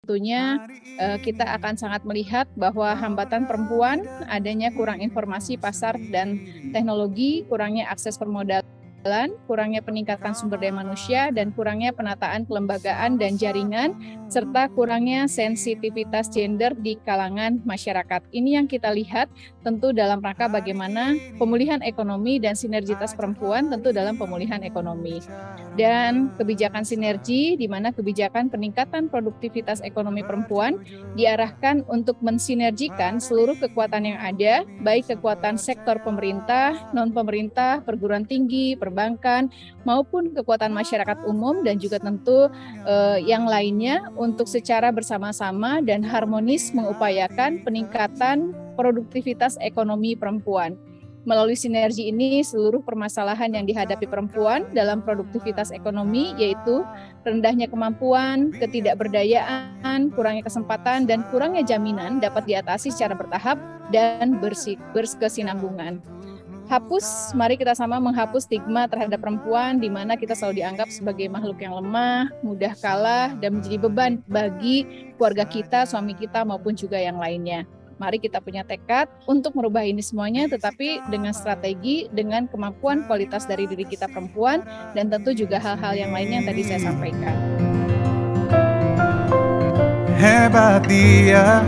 tentunya kita akan sangat melihat bahwa hambatan perempuan, adanya kurang informasi pasar dan teknologi, kurangnya akses permodalan, kurangnya peningkatan sumber daya manusia, dan kurangnya penataan kelembagaan dan jaringan, serta kurangnya sensitivitas gender di kalangan masyarakat. Ini yang kita lihat tentu dalam rangka bagaimana pemulihan ekonomi dan sinergitas perempuan tentu dalam pemulihan ekonomi. Dan kebijakan sinergi, di mana kebijakan peningkatan produktivitas ekonomi perempuan diarahkan untuk mensinergikan seluruh kekuatan yang ada, baik kekuatan sektor pemerintah, non-pemerintah, perguruan tinggi, perbankan, maupun kekuatan masyarakat umum, dan juga tentu yang lainnya untuk secara bersama-sama dan harmonis mengupayakan peningkatan produktivitas ekonomi perempuan. Melalui sinergi ini, seluruh permasalahan yang dihadapi perempuan dalam produktivitas ekonomi, yaitu rendahnya kemampuan, ketidakberdayaan, kurangnya kesempatan, dan kurangnya jaminan dapat diatasi secara bertahap dan berkesinambungan. Mari kita sama menghapus stigma terhadap perempuan, di mana kita selalu dianggap sebagai makhluk yang lemah, mudah kalah, dan menjadi beban bagi keluarga kita, suami kita, maupun juga yang lainnya. Mari kita punya tekad untuk merubah ini semuanya, tetapi dengan strategi, dengan kemampuan kualitas dari diri kita perempuan, dan tentu juga hal-hal yang lainnya yang tadi saya sampaikan. Hebat dia.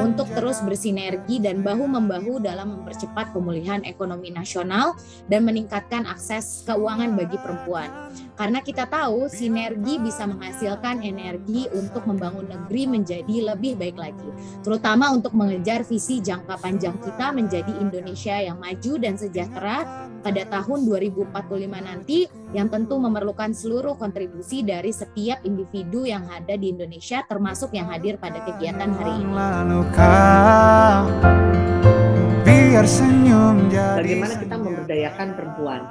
Untuk terus bersinergi dan bahu-membahu dalam mempercepat pemulihan ekonomi nasional dan meningkatkan akses keuangan bagi perempuan. Karena kita tahu sinergi bisa menghasilkan energi untuk membangun negeri menjadi lebih baik lagi, terutama untuk mengejar visi jangka panjang kita menjadi Indonesia yang maju dan sejahtera pada tahun 2045 nanti, yang tentu memerlukan seluruh kontribusi dari setiap individu yang ada di Indonesia, termasuk yang hadir pada kegiatan hari ini. Bagaimana kita memberdayakan perempuan?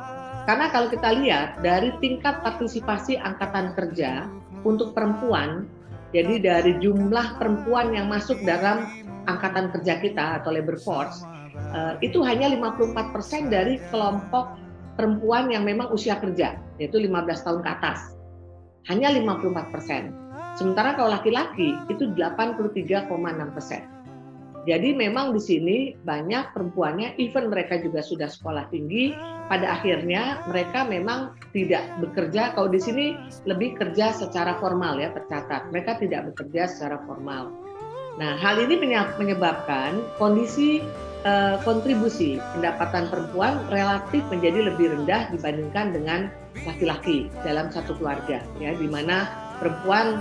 Karena kalau kita lihat dari tingkat partisipasi angkatan kerja untuk perempuan, jadi dari jumlah perempuan yang masuk dalam angkatan kerja kita atau labor force, itu hanya 54% dari kelompok perempuan yang memang usia kerja, yaitu 15 tahun ke atas. Hanya 54%. Sementara kalau laki-laki itu 83,6%. Jadi memang di sini banyak perempuannya, even mereka juga sudah sekolah tinggi, pada akhirnya mereka memang tidak bekerja. Kalau di sini lebih kerja secara formal ya, tercatat. Mereka tidak bekerja secara formal. Nah, hal ini menyebabkan kondisi kontribusi pendapatan perempuan relatif menjadi lebih rendah dibandingkan dengan laki-laki dalam satu keluarga, ya, di mana perempuan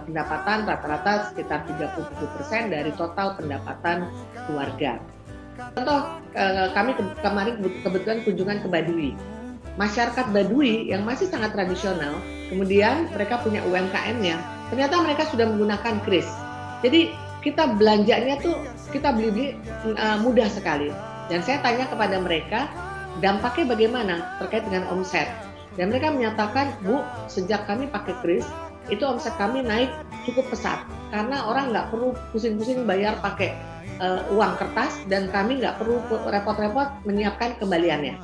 pendapatan rata-rata sekitar 37% dari total pendapatan keluarga. Contoh, kami kemarin kebetulan kunjungan ke Baduy. Masyarakat Baduy yang masih sangat tradisional, kemudian mereka punya UMKM-nya, ternyata mereka sudah menggunakan kris. Jadi kita belanjanya tuh kita beli mudah sekali. Dan saya tanya kepada mereka, dampaknya bagaimana terkait dengan omset. Dan mereka menyatakan, Bu, sejak kami pakai kris, itu omset kami naik cukup pesat. Karena orang nggak perlu pusing-pusing bayar pakai uang kertas, dan kami nggak perlu repot-repot menyiapkan kembaliannya.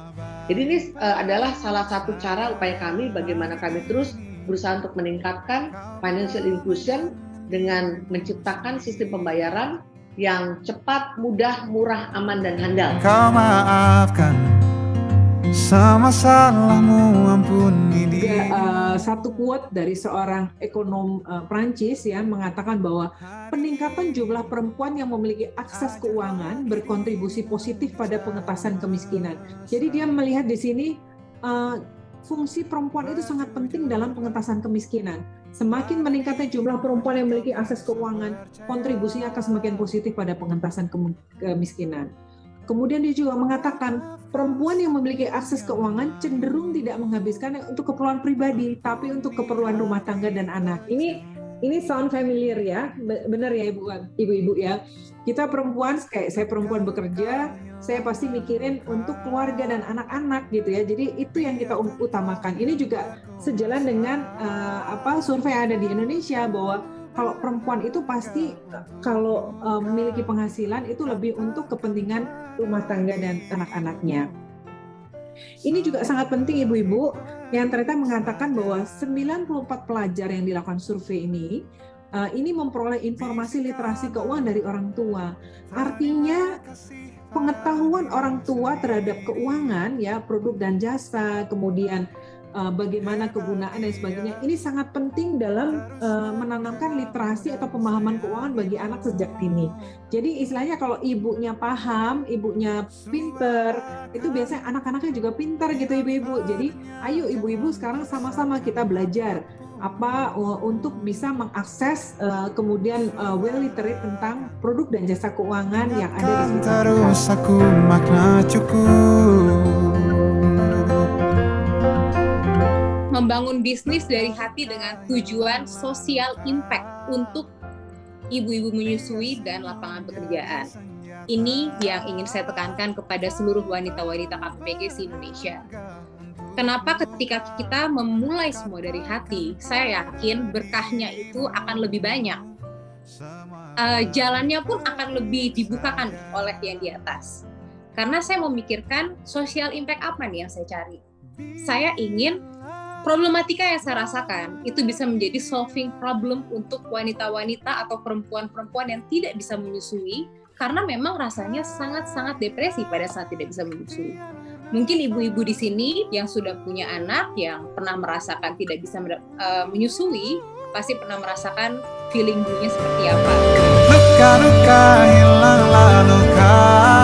Jadi ini adalah salah satu cara upaya kami bagaimana kami terus berusaha untuk meningkatkan financial inclusion dengan menciptakan sistem pembayaran yang cepat, mudah, murah, aman, dan handal. Kau maafkan sama salahmu, ampuni dia. Satu quote dari seorang ekonom Prancis ya mengatakan bahwa peningkatan jumlah perempuan yang memiliki akses keuangan berkontribusi positif pada pengentasan kemiskinan. Jadi dia melihat di sini fungsi perempuan itu sangat penting dalam pengentasan kemiskinan. Semakin meningkatnya jumlah perempuan yang memiliki akses keuangan, kontribusinya akan semakin positif pada pengentasan kemiskinan. Kemudian dia juga mengatakan perempuan yang memiliki akses keuangan cenderung tidak menghabiskan untuk keperluan pribadi, tapi untuk keperluan rumah tangga dan anak. Ini sound familiar ya, benar ya ibu-ibu ya. Kita perempuan, kayak saya perempuan bekerja, saya pasti mikirin untuk keluarga dan anak-anak gitu ya. Jadi itu yang kita utamakan. Ini juga sejalan dengan survei yang ada di Indonesia bahwa kalau perempuan itu pasti kalau memiliki penghasilan itu lebih untuk kepentingan rumah tangga dan anak-anaknya. Ini juga sangat penting ibu-ibu, yang ternyata mengatakan bahwa 94 pelajar yang dilakukan survei ini memperoleh informasi literasi keuangan dari orang tua. Artinya pengetahuan orang tua terhadap keuangan, ya, produk dan jasa, kemudian bagaimana kegunaan dan sebagainya, ini sangat penting dalam menanamkan literasi atau pemahaman keuangan bagi anak sejak dini. Jadi istilahnya kalau ibunya paham, ibunya pinter, itu biasanya anak-anaknya juga pintar gitu ibu-ibu. Jadi ayo ibu-ibu sekarang sama-sama kita belajar untuk bisa mengakses kemudian well literate tentang produk dan jasa keuangan yang ada di sekitar Terus kita. aku makna cukup. Membangun bisnis dari hati dengan tujuan social impact untuk ibu-ibu menyusui dan lapangan pekerjaan. Ini yang ingin saya tekankan kepada seluruh wanita-wanita KPPG se-Indonesia. Kenapa ketika kita memulai semua dari hati, saya yakin berkahnya itu akan lebih banyak. Jalannya pun akan lebih dibukakan oleh yang di atas. Karena saya memikirkan social impact apa nih yang saya cari. Saya ingin problematika yang saya rasakan itu bisa menjadi solving problem untuk wanita-wanita atau perempuan-perempuan yang tidak bisa menyusui karena memang rasanya sangat-sangat depresi pada saat tidak bisa menyusui. Mungkin ibu-ibu di sini yang sudah punya anak yang pernah merasakan tidak bisa menyusui pasti pernah merasakan feeling dulunya seperti apa. Luka-luka hilang lalu kau